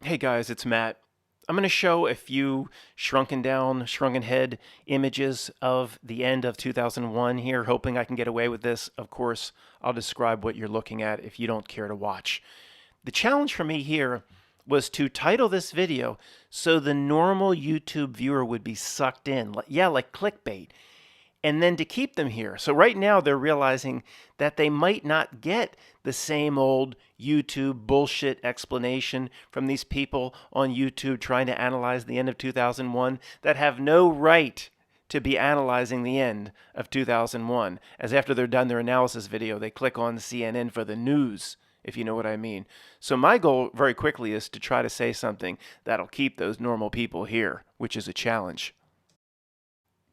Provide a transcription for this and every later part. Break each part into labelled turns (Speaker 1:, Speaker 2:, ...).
Speaker 1: Hey guys, it's Matt. I'm going to show a few shrunken down, shrunken head images of the end of 2001 here, hoping I can get away with this. Of course, I'll describe what you're looking at if you don't care to watch. The challenge for me here was to title this video so the normal YouTube viewer would be sucked in. Yeah, like clickbait, and then to keep them here. So right now they're realizing that they might not get the same old YouTube bullshit explanation from these people on YouTube trying to analyze the end of 2001 that have no right to be analyzing the end of 2001. As after they're done their analysis video, they click on CNN for the news, if you know what I mean. So my goal very quickly is to try to say something that'll keep those normal people here, which is a challenge.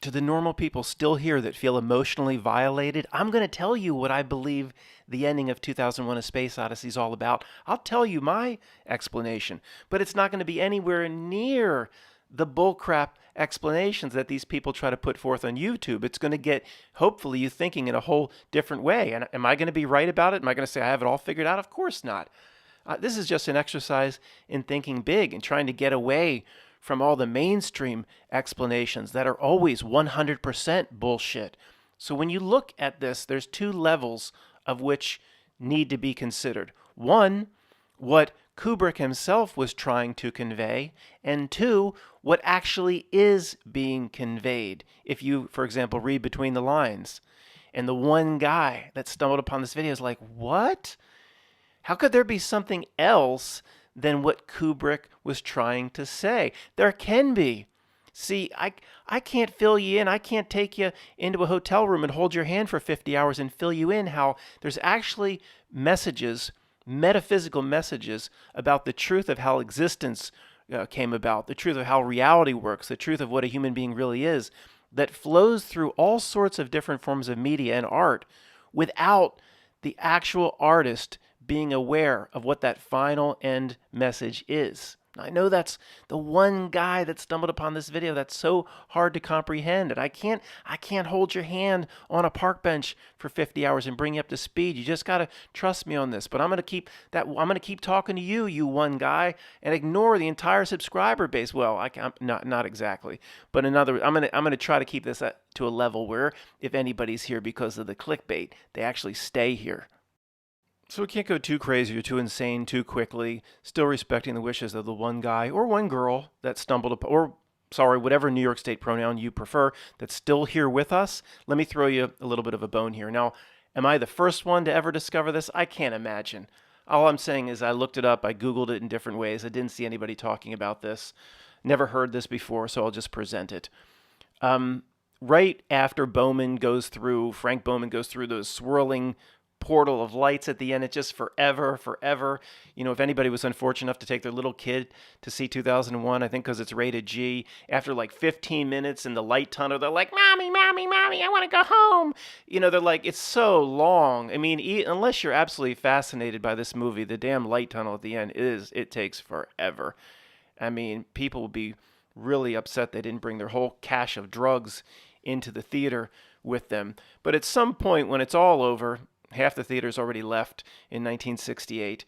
Speaker 1: To the normal people still here that feel emotionally violated, I'm going to tell you what I believe the ending of 2001: A Space Odyssey is all about. I'll tell you my explanation, but it's not going to be anywhere near the bullcrap explanations that these people try to put forth on YouTube. It's going to get, hopefully, you thinking in a whole different way. And am I going to be right about it? Am I going to say I have it all figured out? Of course not. This is just an exercise in thinking big and trying to get away from all the mainstream explanations that are always 100% bullshit. So when you look at this, there's two levels of which need to be considered. One, what Kubrick himself was trying to convey, and two, what actually is being conveyed. If you, for example, read between the lines, and the one guy that stumbled upon this video is like, what? How could there be something else than what Kubrick was trying to say? There can be. See, I can't fill you in. I can't take you into a hotel room and hold your hand for 50 hours and fill you in how there's actually messages, metaphysical messages about the truth of how existence came about, the truth of how reality works, the truth of what a human being really is, that flows through all sorts of different forms of media and art without the actual artist being aware of what that final end message is. I know that's the one guy that stumbled upon this video that's so hard to comprehend. And I can't hold your hand on a park bench for 50 hours and bring you up to speed. You just got to trust me on this. But I'm going to keep talking to you, you one guy, and ignore the entire subscriber base. Well, I'm not exactly. But I'm going to try to keep this to a level where if anybody's here because of the clickbait, they actually stay here. So we can't go too crazy or too insane too quickly, still respecting the wishes of the one guy or one girl that stumbled upon, or sorry, whatever New York State pronoun you prefer, that's still here with us. Let me throw you a little bit of a bone here. Now, am I the first one to ever discover this? I can't imagine. All I'm saying is I looked it up, I Googled it in different ways. I didn't see anybody talking about this. Never heard this before, so I'll just present it. Right after Frank Bowman goes through those swirling portal of lights at the end. It's just forever. You know, if anybody was unfortunate enough to take their little kid to see 2001, I think because it's rated G, after like 15 minutes in the light tunnel, they're like, Mommy, I want to go home. You know, they're like, it's so long. I mean, unless you're absolutely fascinated by this movie, the damn light tunnel at the end it takes forever. I mean, people will be really upset they didn't bring their whole cache of drugs into the theater with them. But at some point when it's all over, half the theater's already left in 1968.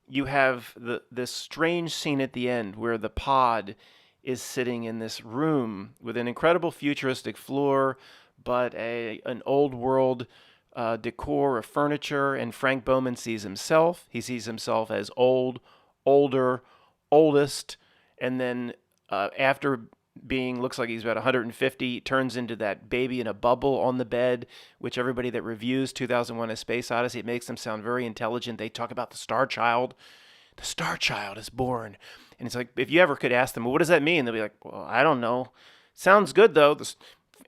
Speaker 1: You have this strange scene at the end where the pod is sitting in this room with an incredible futuristic floor, but an old world decor of furniture. And Frank Bowman sees himself. He sees himself as older, oldest, and then after being looks like he's about 150, turns into that baby in a bubble on the bed, which everybody that reviews 2001: A Space Odyssey, it makes them sound very intelligent. They talk about the Star Child. The Star Child is born. And it's like, if you ever could ask them, well, what does that mean? They'll be like, well, I don't know. Sounds good, though.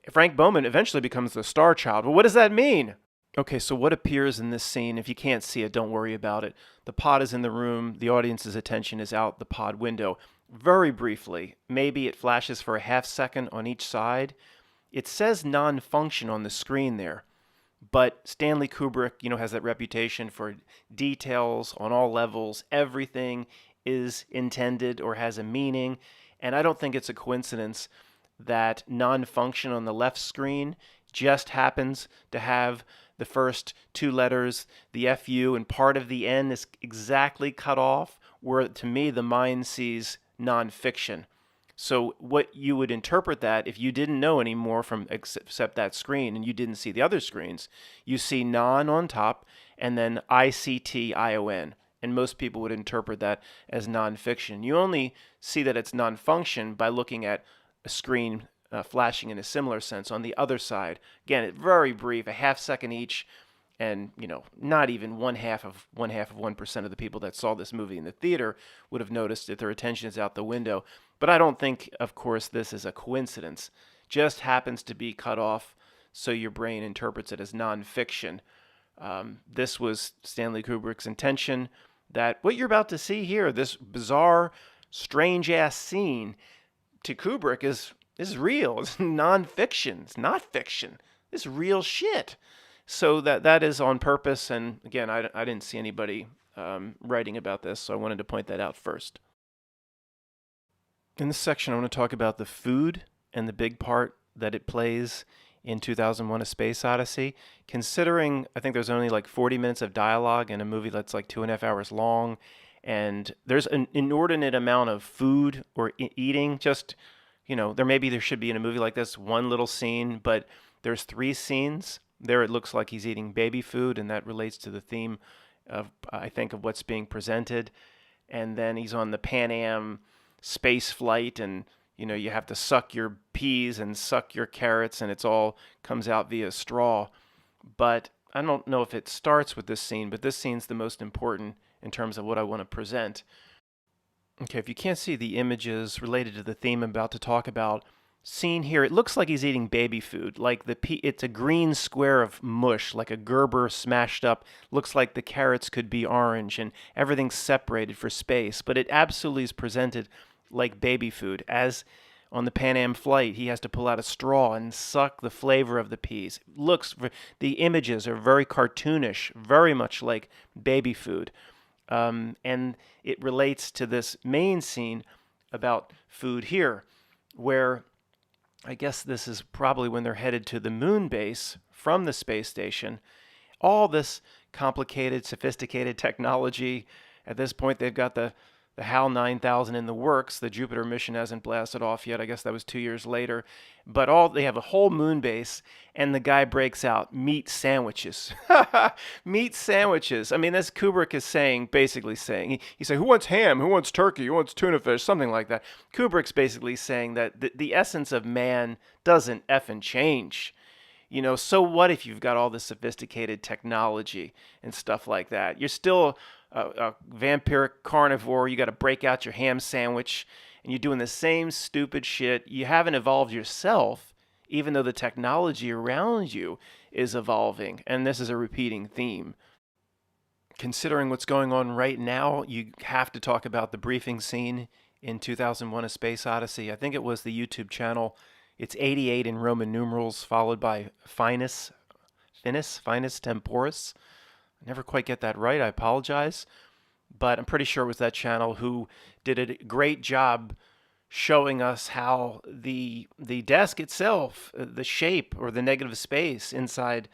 Speaker 1: Frank Bowman eventually becomes the Star Child. Well, what does that mean? Okay, so what appears in this scene, if you can't see it, don't worry about it. The pod is in the room. The audience's attention is out the pod window. Very briefly, maybe it flashes for a half second on each side. It says non-function on the screen there, but Stanley Kubrick, has that reputation for details on all levels. Everything is intended or has a meaning, and I don't think it's a coincidence that non-function on the left screen just happens to have the first two letters, the FU, and part of the N is exactly cut off, where to me the mind sees nonfiction. So what you would interpret that if you didn't know anymore from except that screen and you didn't see the other screens, you see non on top and then ICTION. And most people would interpret that as nonfiction. You only see that it's nonfunction by looking at a screen flashing in a similar sense on the other side. Again, it's very brief, a half second each, and not even one half of 1% of the people that saw this movie in the theater would have noticed that their attention is out the window. But I don't think, of course, this is a coincidence. Just happens to be cut off, so your brain interprets it as nonfiction. This was Stanley Kubrick's intention. That what you're about to see here, this bizarre, strange-ass scene, to Kubrick is real. It's nonfiction. It's not fiction. It's real shit. So that is on purpose. And again, I didn't see anybody writing about this, so I wanted to point that out first. In this section, I want to talk about the food and the big part that it plays in 2001: A Space Odyssey. Considering I think there's only like 40 minutes of dialogue in a movie that's like 2.5 hours long, and there's an inordinate amount of food or eating. Just there should be in a movie like this one little scene, but there's 3 scenes. There it looks like he's eating baby food, and that relates to the theme of, I think, of what's being presented. And then he's on the Pan Am space flight, and you have to suck your peas and suck your carrots, and it's all comes out via straw. But I don't know if it starts with this scene, but this scene's the most important in terms of what I want to present. Okay, if you can't see the images related to the theme I'm about to talk about, scene here, it looks like he's eating baby food. Like it's a green square of mush, like a Gerber smashed up. Looks like the carrots could be orange, and everything's separated for space. But it absolutely is presented like baby food. As on the Pan Am flight, he has to pull out a straw and suck the flavor of the peas. The images are very cartoonish, very much like baby food. And it relates to this main scene about food here, where I guess this is probably when they're headed to the moon base from the space station. All this complicated, sophisticated technology. At this point, they've got the HAL 9000 in the works. The Jupiter mission hasn't blasted off yet. I guess that was 2 years later. But they have a whole moon base, and the guy breaks out meat sandwiches. Meat sandwiches. I mean, as Kubrick is basically saying, he's saying, who wants ham? Who wants turkey? Who wants tuna fish? Something like that. Kubrick's basically saying that the essence of man doesn't effing change. So what if you've got all this sophisticated technology and stuff like that? You're still a vampiric carnivore. You got to break out your ham sandwich, and you're doing the same stupid shit. You haven't evolved yourself, even though the technology around you is evolving. And this is a repeating theme. Considering what's going on right now, you have to talk about the briefing scene in 2001: A Space Odyssey. I think it was the YouTube channel. It's 88 in Roman numerals, followed by Finis Temporis. I never quite get that right. I apologize. But I'm pretty sure it was that channel who did a great job showing us how the desk itself, the shape or the negative space inside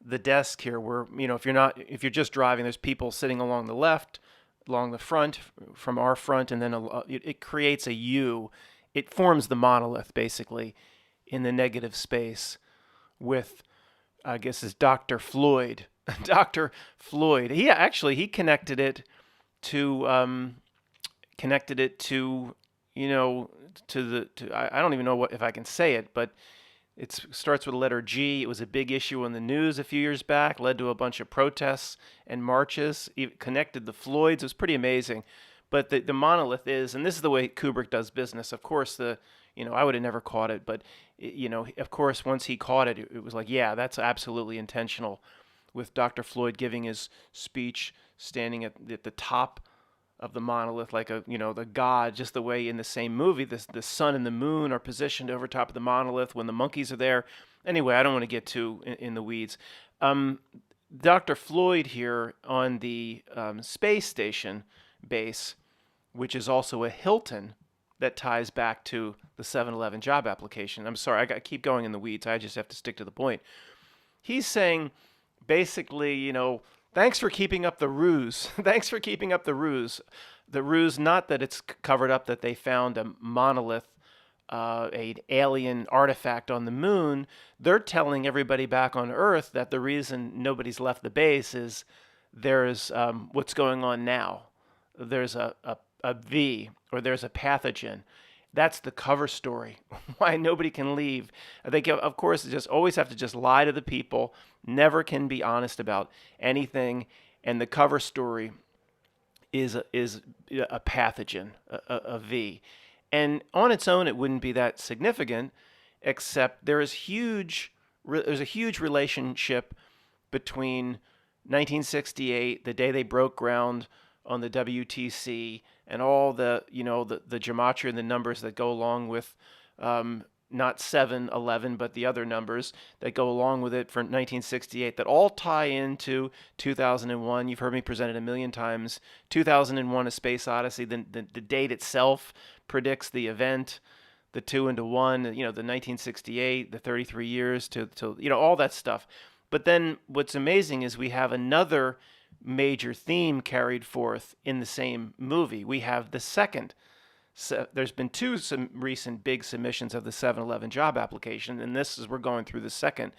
Speaker 1: the desk here, where if you're just driving, there's people sitting along the left, along the front, from our front, and then it creates a U. It forms the monolith basically in the negative space with, I guess, is Dr. Floyd. Dr. Floyd. He connected it to I don't even know if I can say it, but it starts with the letter G. It was a big issue in the news a few years back, led to a bunch of protests and marches. It connected the Floyds. It was pretty amazing. But the monolith is, and this is the way Kubrick does business. Of course, I would have never caught it, but of course, once he caught it, it was like, yeah, that's absolutely intentional. With Dr. Floyd giving his speech, standing at the top of the monolith, like the god, just the way in the same movie, the sun and the moon are positioned over top of the monolith when the monkeys are there. Anyway, I don't want to get too in the weeds. Dr. Floyd here on the space station base, which is also a Hilton that ties back to the 7-Eleven job application. I'm sorry, I keep going in the weeds. I just have to stick to the point. He's saying, basically, thanks for keeping up the ruse. Thanks for keeping up the ruse. The ruse, not that it's covered up that they found a monolith, an alien artifact on the moon. They're telling everybody back on Earth that the reason nobody's left the base is there's what's going on now. There's a V, or there's a pathogen. That's the cover story. Why nobody can leave. I think, of course, just always have to just lie to the people. Never can be honest about anything. And the cover story is a pathogen, a V. And on its own, it wouldn't be that significant, except there's a huge relationship between 1968, the day they broke ground on the WTC, and all the the gematria and the numbers that go along with not 7/11, but the other numbers that go along with it for 1968 that all tie into 2001. You've heard me present it a million times. 2001: A Space Odyssey. The date itself predicts the event. The 2 into 1. The 1968, the 33 years to all that stuff. But then what's amazing is we have another major theme carried forth in the same movie. We have the second. So there's been some recent big submissions of the 7-Eleven job application, and we're going through the second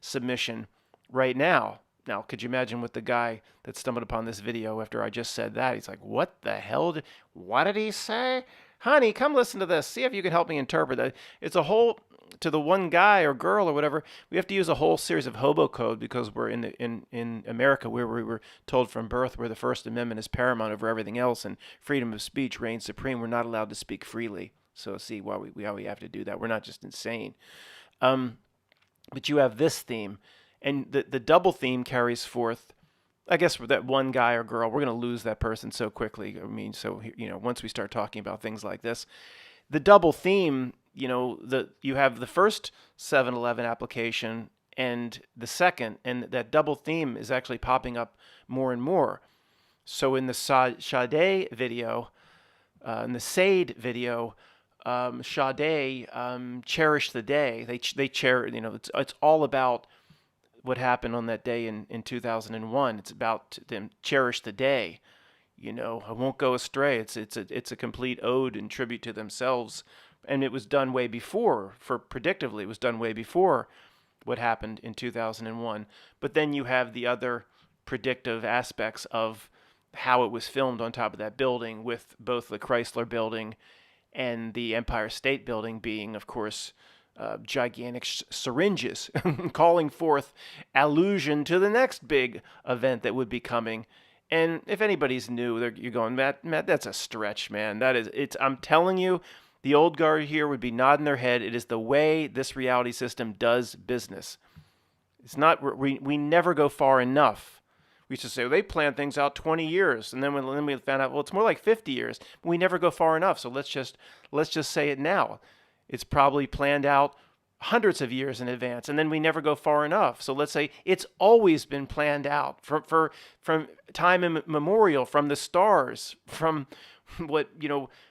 Speaker 1: submission right now. Now, could you imagine what the guy that stumbled upon this video after I just said that? He's like, what the hell? What did he say? Honey, come listen to this. See if you can help me interpret that. It's a whole, to the one guy or girl or whatever, we have to use a whole series of hobo code because we're in America, where we were told from birth where the First Amendment is paramount over everything else and freedom of speech reigns supreme. We're not allowed to speak freely. So see why we have to do that. We're not just insane. But you have this theme, and the double theme carries forth. I guess for that one guy or girl, we're going to lose that person so quickly. I mean, so once we start talking about things like this, the double theme, you have the first 7-Eleven application and the second, and that double theme is actually popping up more and more. So in the Sade video, in the Sade video, Sade cherished the day. They cherish. It's all about what happened on that day in 2001. It's about them cherish the day. I won't go astray. It's a complete ode and tribute to themselves. And it was done way before, predictably, it was done way before what happened in 2001. But then you have the other predictive aspects of how it was filmed on top of that building, with both the Chrysler building and the Empire State Building being, of course, gigantic syringes, calling forth allusion to the next big event that would be coming. And if anybody's new, you're going, Matt, that's a stretch, man. I'm telling you, the old guard here would be nodding their head. It is the way this reality system does business. It's not, we never go far enough. We used to say, well, they plan things out 20 years. And then we found out, well, it's more like 50 years. But we never go far enough. So let's just say it now. It's probably planned out hundreds of years in advance, and then we never go far enough. So let's say it's always been planned out from time immemorial, from the stars, from what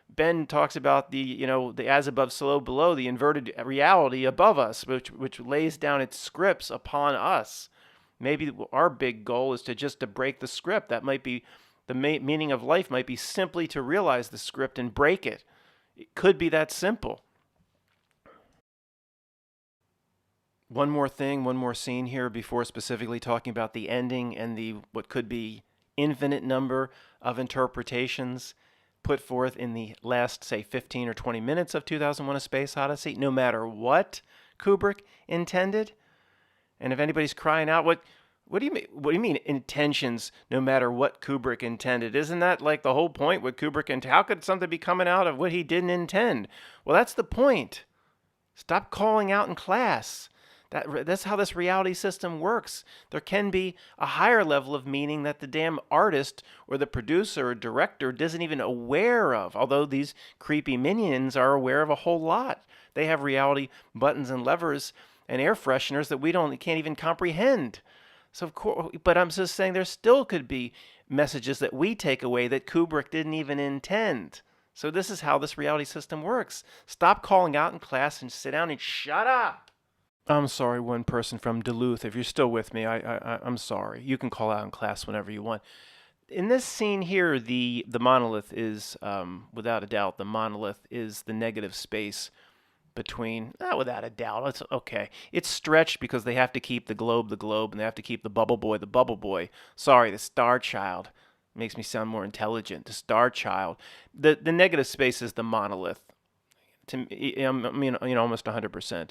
Speaker 1: Ben talks about, the as above, so below, the inverted reality above us, which lays down its scripts upon us. Maybe our big goal is to break the script. That might be the meaning of life. Might be simply to realize the script and break it. It could be that simple. One more thing, one more scene here before specifically talking about the ending and the what could be infinite number of interpretations put forth in the last, say, 15 or 20 minutes of 2001: A Space Odyssey, no matter what Kubrick intended. And if anybody's crying out, what do you mean? What do you mean intentions? No matter what Kubrick intended, isn't that like the whole point? What Kubrick intended? How could something be coming out of what he didn't intend? Well, that's the point. Stop calling out in class. That's how this reality system works. There can be a higher level of meaning that the damn artist or the producer or director isn't even aware of, although these creepy minions are aware of a whole lot. They have reality buttons and levers and air fresheners that we can't even comprehend. So of course, but I'm just saying there still could be messages that we take away that Kubrick didn't even intend. So this is how this reality system works. Stop calling out in class and sit down and shut up. I'm sorry, one person from Duluth. If you're still with me, I'm sorry. You can call out in class whenever you want. In this scene here, the monolith is, without a doubt, the monolith is the negative space between, without a doubt, it's okay. It's stretched because they have to keep the globe, and they have to keep the bubble boy. Sorry, the star child. Makes me sound more intelligent. The star child. The negative space is the monolith. I mean, almost 100%.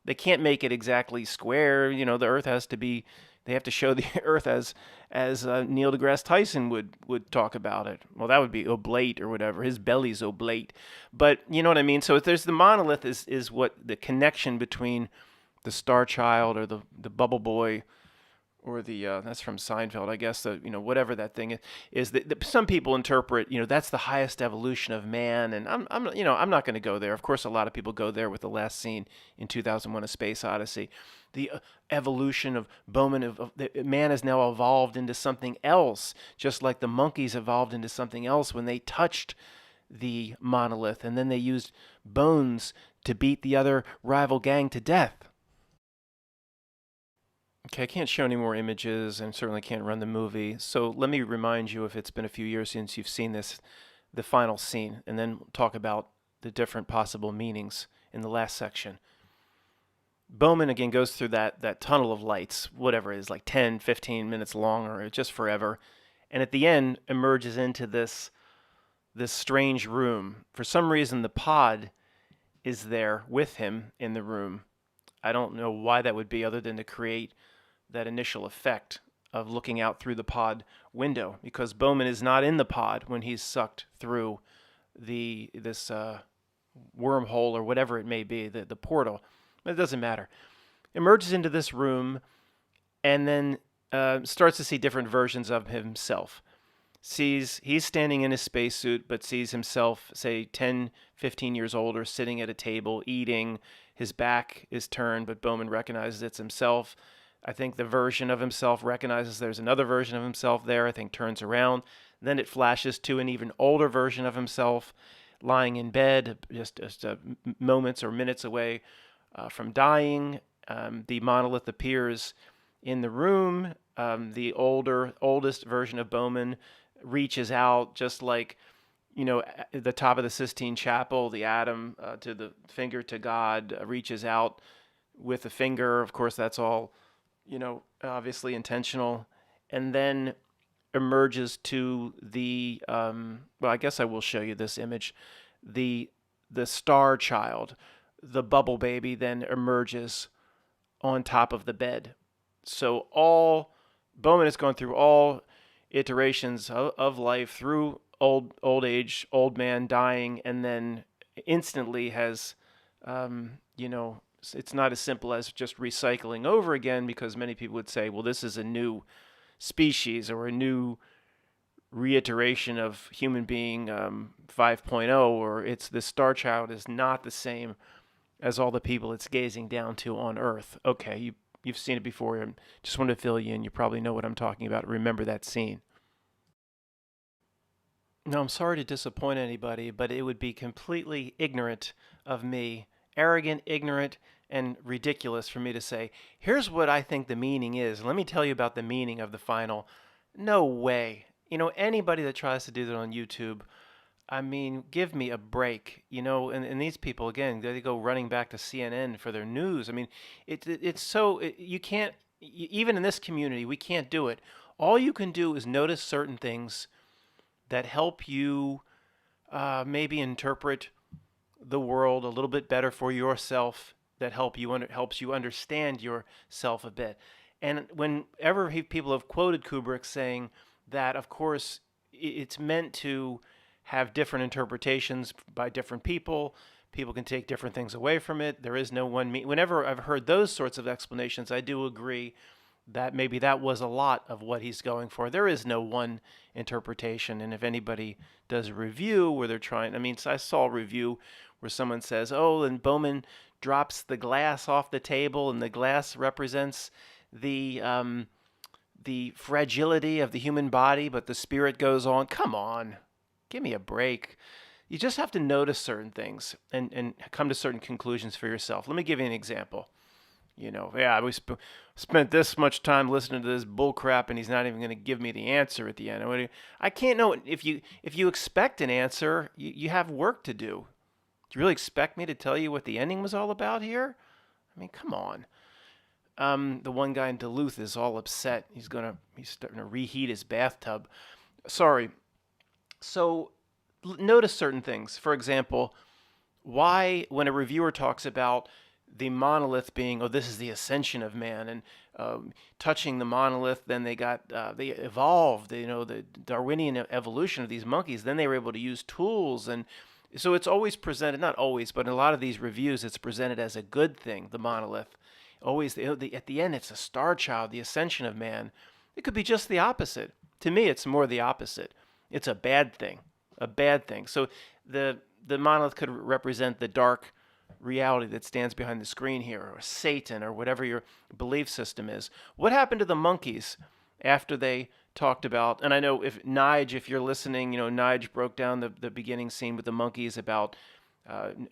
Speaker 1: They can't make it exactly square. The Earth has to be. They have to show the Earth as Neil deGrasse Tyson would talk about it. Well, that would be oblate or whatever. His belly's oblate, but you know what I mean. So if there's the monolith is what the connection between the star child or the bubble boy or the that's from Seinfeld, I guess. The whatever that thing is that some people interpret that's the highest evolution of man, and I'm not going to go there. Of course, a lot of people go there with the last scene in 2001: A Space Odyssey, the evolution of Bowman of man has now evolved into something else, just like the monkeys evolved into something else when they touched the monolith, and then they used bones to beat the other rival gang to death. Okay, I can't show any more images and certainly can't run the movie. So let me remind you, if it's been a few years since you've seen this, the final scene, and then we'll talk about the different possible meanings in the last section. Bowman again goes through that tunnel of lights, whatever it is, like 10, 15 minutes long or just forever. And at the end emerges into this strange room. For some reason the pod is there with him in the room. I don't know why that would be other than to create that initial effect of looking out through the pod window, because Bowman is not in the pod when he's sucked through this wormhole or whatever it may be, the portal. It doesn't matter. Emerges into this room and then starts to see different versions of himself. He's standing in his spacesuit, but sees himself, say, 10, 15 years older, sitting at a table, eating. His back is turned, but Bowman recognizes it's himself. I think the version of himself recognizes there's another version of himself there, I think turns around. Then it flashes to an even older version of himself lying in bed, just moments or minutes away from dying. The monolith appears in the room. The oldest version of Bowman reaches out, just like at the top of the Sistine Chapel, the Adam to the finger to God reaches out with the finger. Of course, that's all obviously intentional, and then emerges to the well, I guess I will show you this image. The star child, the bubble baby, then emerges on top of the bed. So all Bowman has gone through all iterations of life, through old age, old man dying, and then instantly has it's not as simple as just recycling over again, because many people would say, well, this is a new species or a new reiteration of human being 5.0, or it's the star child is not the same as all the people it's gazing down to on Earth. Okay, you've seen it before. I just want to fill you in. You probably know what I'm talking about. Remember that scene. No, I'm sorry to disappoint anybody, but it would be completely ignorant of me, arrogant, ignorant, and ridiculous for me to say, here's what I think the meaning is. Let me tell you about the meaning of the final. No way. Anybody that tries to do that on YouTube, I mean, give me a break. And these people, again, they go running back to CNN for their news. I mean, it's so, you can't, even in this community, we can't do it. All you can do is notice certain things that help you maybe interpret the world a little bit better for yourself, that helps you understand yourself a bit. And whenever people have quoted Kubrick saying that, of course, it's meant to have different interpretations by different people. People can take different things away from it. There is no one Whenever I've heard those sorts of explanations, I do agree that maybe that was a lot of what he's going for. There is no one interpretation. And if anybody does a review where they're trying, I mean, I saw a review where someone says, oh, and Bowman drops the glass off the table, and the glass represents the fragility of the human body, but the spirit goes on. Come on, give me a break. You just have to notice certain things and come to certain conclusions for yourself. Let me give you an example. Yeah, we spent this much time listening to this bull crap, and he's not even going to give me the answer at the end. I can't know if you expect an answer, you have work to do. Do you really expect me to tell you what the ending was all about here? I mean, come on. The one guy in Duluth is all upset. He's starting to reheat his bathtub. Sorry. So notice certain things. For example, why when a reviewer talks about the monolith being, oh, this is the ascension of man, and touching the monolith, then they evolved, the Darwinian evolution of these monkeys, then they were able to use tools, and so it's always presented, not always, but in a lot of these reviews, it's presented as a good thing, the monolith. Always, at the end, it's a star child, the ascension of man. It could be just the opposite. To me, it's more the opposite. It's a bad thing, a bad thing. So the monolith could represent the dark reality that stands behind the screen here, or Satan, or whatever your belief system is. What happened to the monkeys after they talked about, and I know if you're listening, Nige broke down the beginning scene with the monkeys about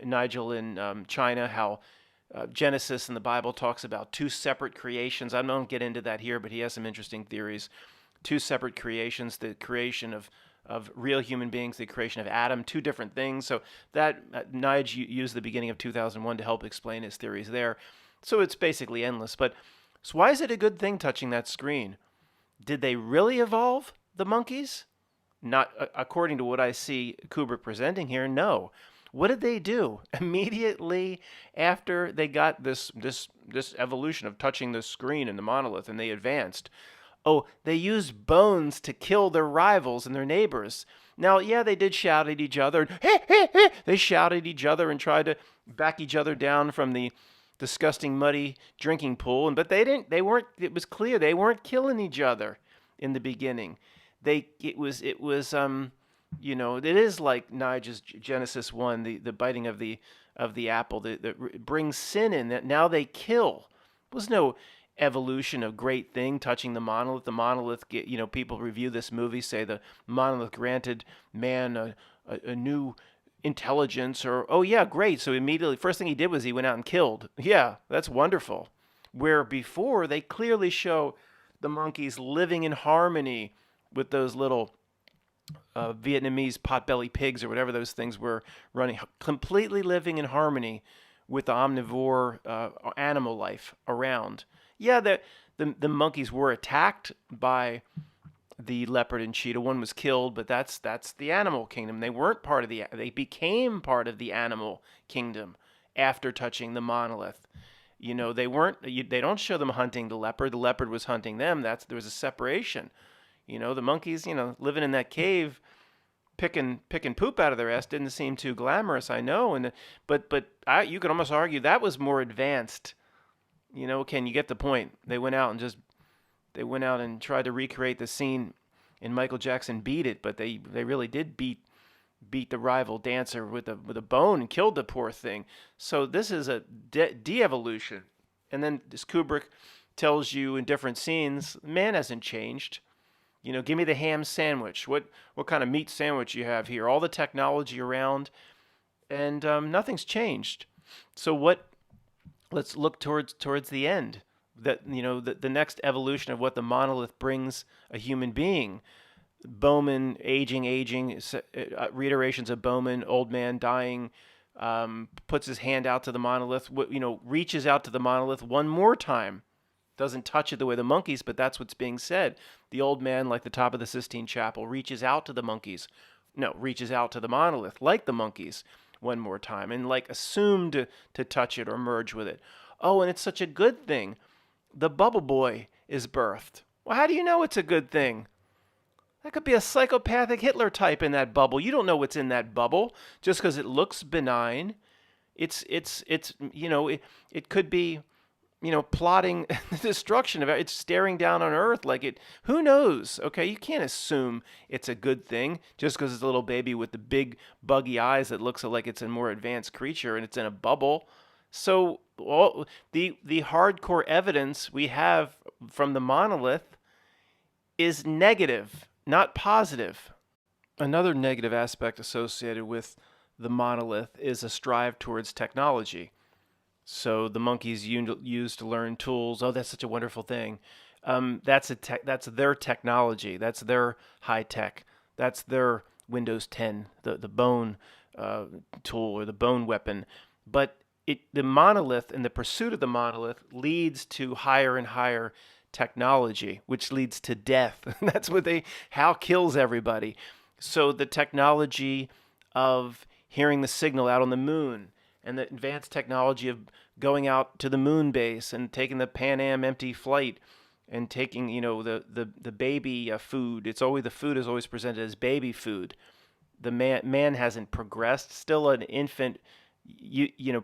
Speaker 1: Nigel in China, how Genesis in the Bible talks about two separate creations. I don't get into that here, but he has some interesting theories. Two separate creations, the creation of real human beings, the creation of Adam, two different things. So that Nige used the beginning of 2001 to help explain his theories there. So it's basically endless. But so why is it a good thing touching that screen? Did they really evolve, the monkeys? Not according to what I see Kubrick presenting here, no. What did they do immediately after they got this evolution of touching the screen and the monolith, and they advanced? Oh, they used bones to kill their rivals and their neighbors. Now, yeah, they did shout at each other. They shouted at each other and tried to back each other down from the disgusting, muddy drinking pool. But they didn't. They weren't. It was clear they weren't killing each other in the beginning. It was. It is like Nige's Genesis 1, the biting of the apple that brings sin in. That now they kill. There was no evolution of great thing touching the monolith. The monolith, people review this movie, say the monolith granted man a new intelligence, or, oh yeah, great. So immediately, first thing he did was he went out and killed. Yeah, that's wonderful. Where before, they clearly show the monkeys living in harmony with those little Vietnamese potbelly pigs or whatever those things were running, completely living in harmony with the omnivore animal life around. Yeah, the monkeys were attacked by the leopard and cheetah. One was killed, but that's the animal kingdom. They weren't part of they became part of the animal kingdom after touching the monolith. They weren't. They don't show them hunting the leopard. The leopard was hunting them. There was a separation. The monkeys, living in that cave, picking poop out of their ass didn't seem too glamorous. I know, but you could almost argue that was more advanced. Ken, you get the point. They went out and tried to recreate the scene in Michael Jackson Beat It, but they really did beat the rival dancer with a bone and killed the poor thing. So this is a de-evolution. And then this Kubrick tells you in different scenes, man hasn't changed. Give me the ham sandwich. What kind of meat sandwich you have here? All the technology around, and nothing's changed. So let's look towards the end. That the next evolution of what the monolith brings a human being. Bowman aging, reiterations of Bowman, old man dying, puts his hand out to the monolith. Reaches out to the monolith one more time. Doesn't touch it the way the monkeys, but that's what's being said. The old man, like the top of the Sistine Chapel, reaches out to the monolith, like the monkeys, one more time, and assumed to touch it or merge with it. Oh, and it's such a good thing. The bubble boy is birthed. Well, how do you know it's a good thing? That could be a psychopathic Hitler type in that bubble. You don't know what's in that bubble just because it looks benign. It could be, plotting the destruction of it. It's staring down on Earth like it. Who knows? Okay, you can't assume it's a good thing just because it's a little baby with the big buggy eyes that looks like it's a more advanced creature and it's in a bubble. So the hardcore evidence we have from the monolith is negative, not positive. Another negative aspect associated with the monolith is a strive towards technology. So the monkeys use to learn tools. Oh, that's such a wonderful thing. That's their technology. That's their high tech. That's their Windows 10, the bone uh, tool or the bone weapon. But the monolith and the pursuit of the monolith leads to higher and higher technology, which leads to death. That's what Hal kills everybody. So the technology of hearing the signal out on the moon and the advanced technology of going out to the moon base and taking the Pan Am empty flight and taking the baby food. It's always the food is always presented as baby food. The man hasn't progressed, still an infant.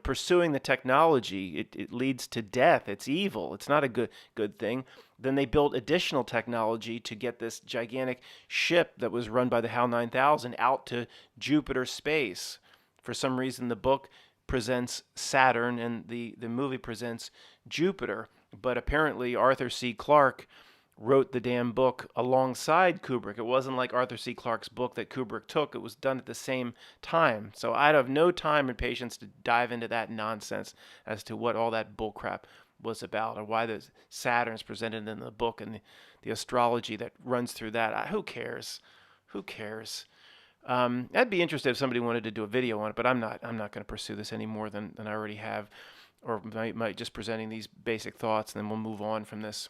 Speaker 1: Pursuing the technology, it leads to death. It's evil. It's not a good thing. Then they built additional technology to get this gigantic ship that was run by the HAL 9000 out to Jupiter space. For some reason, the book presents Saturn and the movie presents Jupiter. But apparently, Arthur C. Clarke wrote the damn book alongside Kubrick. It wasn't like Arthur C. Clarke's book that Kubrick took. It was done at the same time. So I'd have no time and patience to dive into that nonsense as to what all that bullcrap was about or why the Saturn's presented in the book and the astrology that runs through that. Who cares? Who cares? I'd be interested if somebody wanted to do a video on it, but I'm not going to pursue this any more than I already have, or might just presenting these basic thoughts, and then we'll move on from this.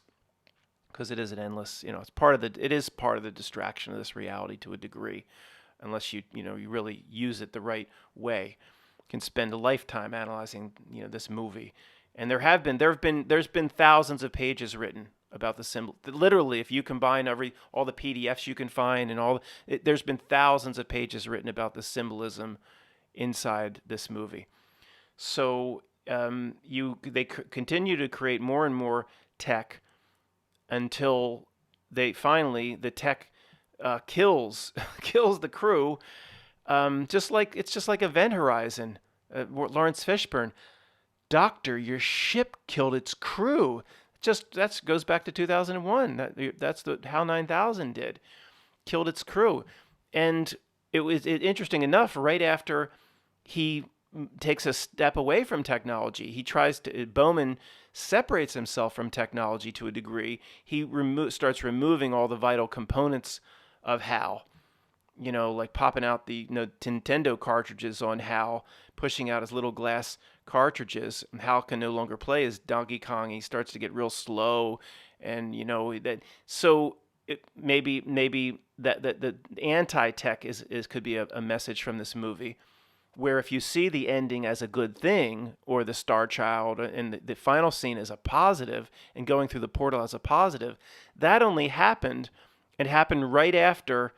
Speaker 1: Because it is an endless, it is part of the distraction of this reality to a degree, unless you really use it the right way. You can spend a lifetime analyzing, this movie, and there's been thousands of pages written about the symbol. Literally, if you combine all the PDFs you can find and there's been thousands of pages written about the symbolism inside this movie. So they continue to create more and more tech until the tech kills the crew, just like Event Horizon. Lawrence Fishburne, Doctor, your ship killed its crew. That goes back to 2001. That's what HAL 9000 did, killed its crew, and it was interesting enough. Right after he takes a step away from technology, Bowman separates himself from technology to a degree. He starts removing all the vital components of HAL, like popping out the Nintendo cartridges on HAL, pushing out his little glass cartridges. And HAL can no longer play as Donkey Kong. He starts to get real slow, and maybe that the anti-tech could be a message from this movie, where if you see the ending as a good thing, or the Star Child and the final scene as a positive, and going through the portal as a positive, that only happened right after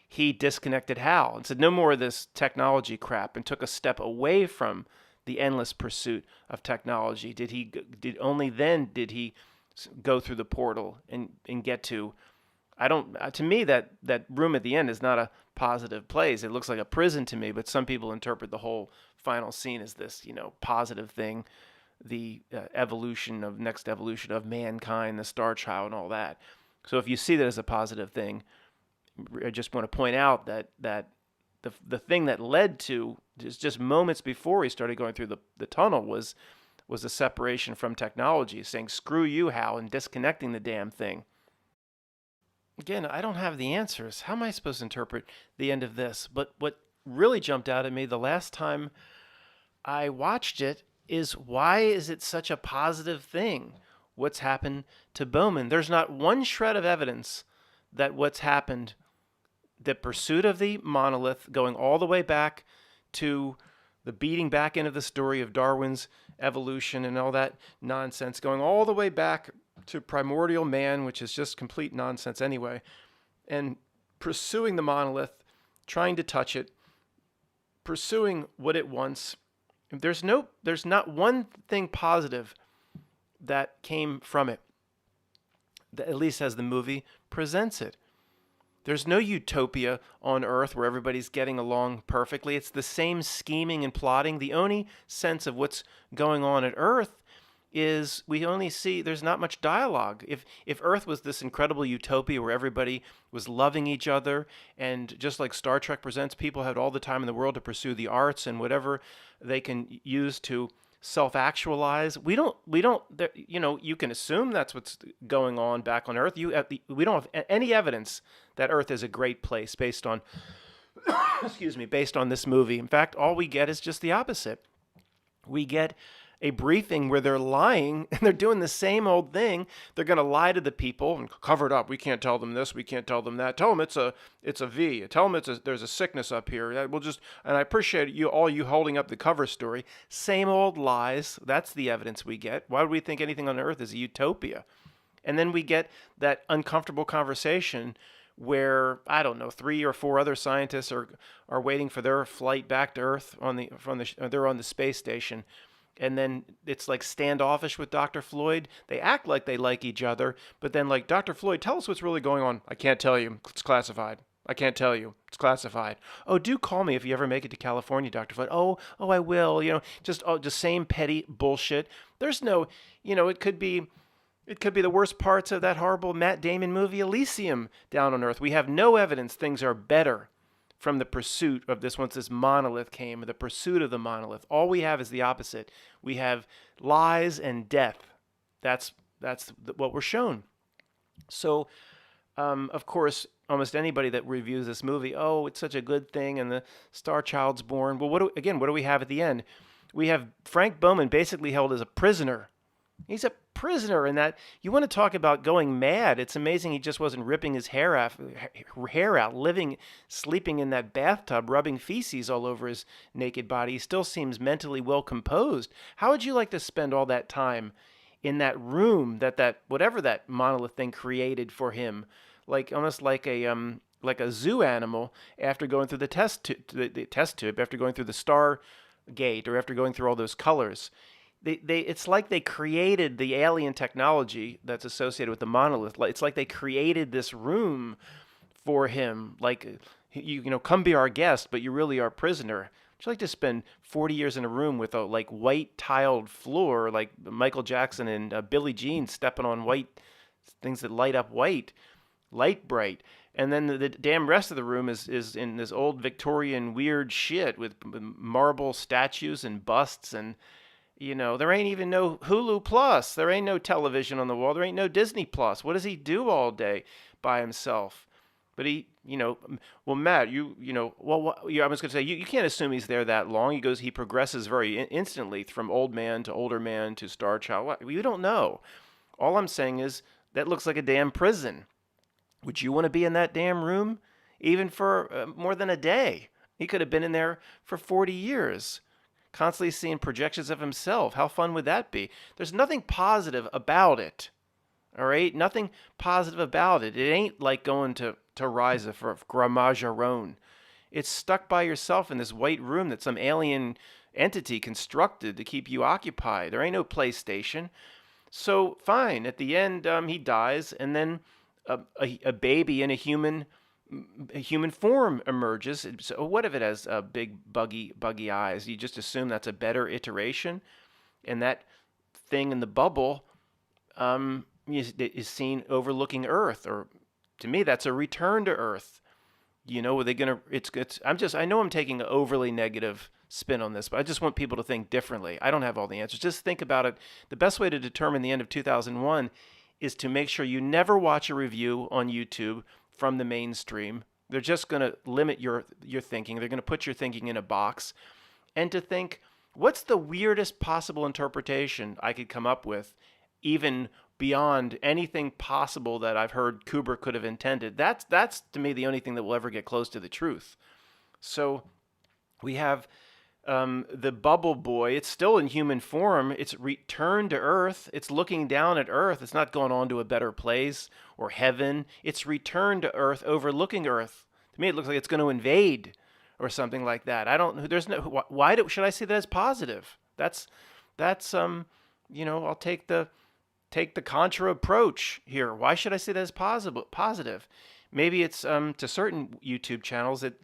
Speaker 1: he disconnected HAL and said no more of this technology crap, and took a step away from the endless pursuit of technology. Only then did he go through the portal and get to. To me, that room at the end is not a positive place. It looks like a prison to me, but some people interpret the whole final scene as this, positive thing, the next evolution of mankind, the Star Child, and all that. So if you see that as a positive thing, I just want to point out that the thing that led to just moments before he started going through the tunnel was the separation from technology, saying screw you, Hal, and disconnecting the damn thing. Again, I don't have the answers. How am I supposed to interpret the end of this? But what really jumped out at me the last time I watched it is, why is it such a positive thing? What's happened to Bowman? There's not one shred of evidence that what's happened, the pursuit of the monolith, going all the way back to the beating back into the story of Darwin's evolution and all that nonsense, going all the way back to primordial man, which is just complete nonsense anyway, and pursuing the monolith, trying to touch it, pursuing what it wants. There's not one thing positive that came from it, at least as the movie presents it. There's no utopia on Earth where everybody's getting along perfectly. It's the same scheming and plotting. The only sense of what's going on at Earth is we only see there's not much dialogue. If Earth was this incredible utopia where everybody was loving each other, and just like Star Trek presents, people had all the time in the world to pursue the arts and whatever they can use to self-actualize. You can assume that's what's going on back on Earth. We don't have any evidence that Earth is a great place based on, excuse me, based on this movie. In fact, all we get is just the opposite. We get a briefing where they're lying and they're doing the same old thing. They're going to lie to the people and cover it up. We can't tell them this. We can't tell them that. Tell them it's a V. Tell them there's a sickness up here. And I appreciate you holding up the cover story. Same old lies. That's the evidence we get. Why would we think anything on Earth is a utopia? And then we get that uncomfortable conversation where, I don't know, 3 or 4 other scientists are waiting for their flight back to Earth they're on the space station. And then it's like standoffish with Dr. Floyd. They act like they like each other, but then like, Dr. Floyd, tell us what's really going on. I can't tell you. It's classified. I can't tell you. It's classified. Oh, do call me if you ever make it to California, Dr. Floyd. Oh, I will. Just same petty bullshit. There's no, it could be the worst parts of that horrible Matt Damon movie Elysium down on Earth. We have no evidence things are better from the pursuit of this once this monolith came, the pursuit of the monolith. All we have is the opposite. We have lies and death. That's what we're shown. So, of course, almost anybody that reviews this movie, oh, it's such a good thing, and the star child's born. Well, what do we have at the end? We have Frank Bowman basically held as a prisoner. He's a prisoner in that. You want to talk about going mad. It's amazing he just wasn't ripping his hair out, sleeping in that bathtub, rubbing feces all over his naked body. He still seems mentally well composed. How would you like to spend all that time in that room that whatever that monolith thing created for him, almost like a zoo animal after going through the test tube, after going through the star gate, or after going through all those colors. It's like they created the alien technology that's associated with the monolith. It's like they created this room for him. Like, come be our guest, but you really are a prisoner. Would you like to spend 40 years in a room with a white tiled floor, like Michael Jackson and Billie Jean stepping on white things that light up white, light bright? And then the damn rest of the room is in this old Victorian weird shit with marble statues and busts and. There ain't even no Hulu Plus. There ain't no television on the wall. There ain't no Disney Plus. What does he do all day by himself? But he, well, Matt, I was going to say, you can't assume he's there that long. He progresses very instantly from old man to older man to star child. We don't know. All I'm saying is that looks like a damn prison. Would you want to be in that damn room? Even for more than a day? He could have been in there for 40 years. Constantly seeing projections of himself. How fun would that be? There's nothing positive about it. All right? Nothing positive about it. It ain't like going to Riza for Gramajaron. It's stuck by yourself in this white room that some alien entity constructed to keep you occupied. There ain't no PlayStation. So, fine. At the end, he dies, and then a baby in a human form emerges. So what if it has big buggy eyes? You just assume that's a better iteration, and that thing in the bubble is seen overlooking Earth, or to me that's a return to Earth. Are they gonna? I know I'm taking an overly negative spin on this, but I just want people to think differently. I don't have all the answers. Just think about it. The best way to determine the end of 2001 is to make sure you never watch a review on YouTube from the mainstream. They're just going to limit your thinking. They're going to put your thinking in a box. And to think, what's the weirdest possible interpretation I could come up with, even beyond anything possible that I've heard Kubrick could have intended? That's to me the only thing that will ever get close to the truth. So we have the bubble boy. It's still in human form. It's returned to Earth. It's looking down at Earth. It's not gone on to a better place or heaven. It's returned to Earth, overlooking Earth. To me, it looks like it's going to invade or something like that. Should I see that as positive? That's I'll take the contra approach here. Why should I see that as positive? Maybe it's to certain YouTube channels that.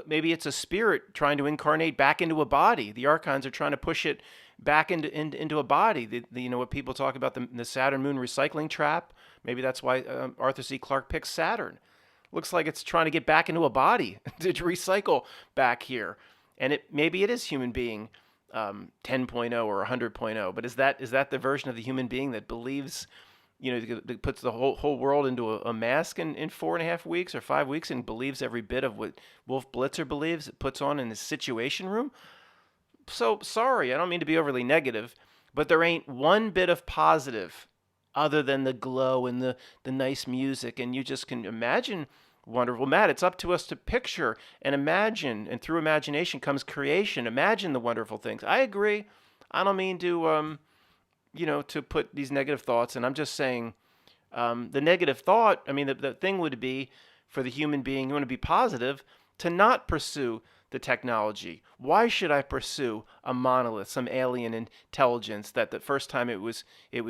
Speaker 1: Maybe it's a spirit trying to incarnate back into a body. The archons are trying to push it back into a body. What people talk about, the Saturn moon recycling trap. Maybe that's why Arthur C. Clarke picks Saturn. Looks like it's trying to get back into a body to recycle back here. And maybe it is human being 10.0 or 100.0. But is that the version of the human being that believes, that puts the whole world into a mask in 4.5 weeks or 5 weeks and believes every bit of what Wolf Blitzer believes, puts on in his Situation Room? So sorry, I don't mean to be overly negative, but there ain't one bit of positive other than the glow and the nice music. And you just can imagine wonderful. Matt, it's up to us to picture and imagine, and through imagination comes creation. Imagine the wonderful things. I agree. I don't mean to put these negative thoughts, and I'm just saying the negative thought, I mean, the thing would be for the human being, you want to be positive, to not pursue the technology. Why should I pursue a monolith, some alien intelligence that the first time it was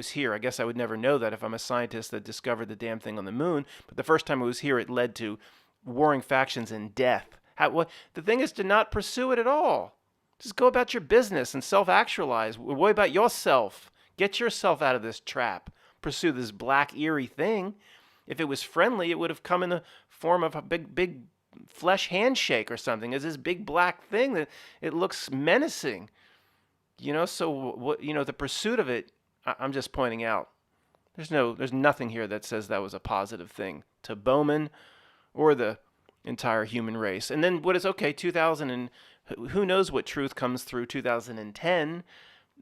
Speaker 1: here? I guess I would never know that if I'm a scientist that discovered the damn thing on the moon. But the first time it was here, it led to warring factions and death. The thing is to not pursue it at all. Just go about your business and self-actualize. Worry about yourself. Get yourself out of this trap. Pursue this black eerie thing. If it was friendly, it would have come in the form of a big flesh handshake or something. It's this big black thing that it looks menacing. So what, the pursuit of it, I'm just pointing out, there's nothing here that says that was a positive thing to Bowman or the entire human race. And then what is okay, 2000 and who knows what truth comes through 2010,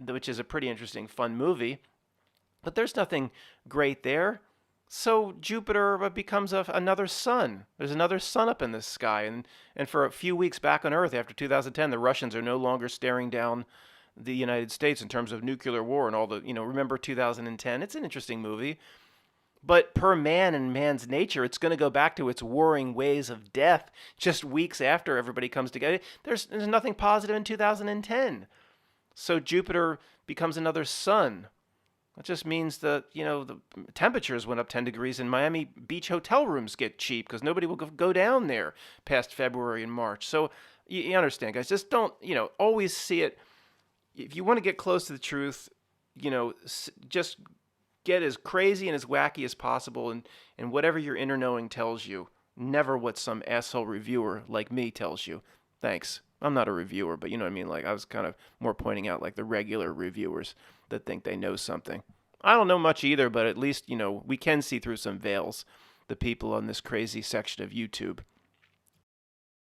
Speaker 1: which is a pretty interesting, fun movie. But there's nothing great there. So Jupiter becomes another sun. There's another sun up in the sky. And for a few weeks back on Earth after 2010, the Russians are no longer staring down the United States in terms of nuclear war and all the, remember 2010? It's an interesting movie. But per man and man's nature, it's going to go back to its warring ways of death just weeks after everybody comes together. There's nothing positive in 2010. So Jupiter becomes another sun. That just means that, the temperatures went up 10 degrees and Miami Beach hotel rooms get cheap because nobody will go down there past February and March. So you understand, guys. Just don't, always see it. If you want to get close to the truth, just get as crazy and as wacky as possible and whatever your inner knowing tells you. Never what some asshole reviewer like me tells you. Thanks. I'm not a reviewer, but you know what I mean? Like, I was kind of more pointing out, like, the regular reviewers that think they know something. I don't know much either, but at least, we can see through some veils, the people on this crazy section of YouTube.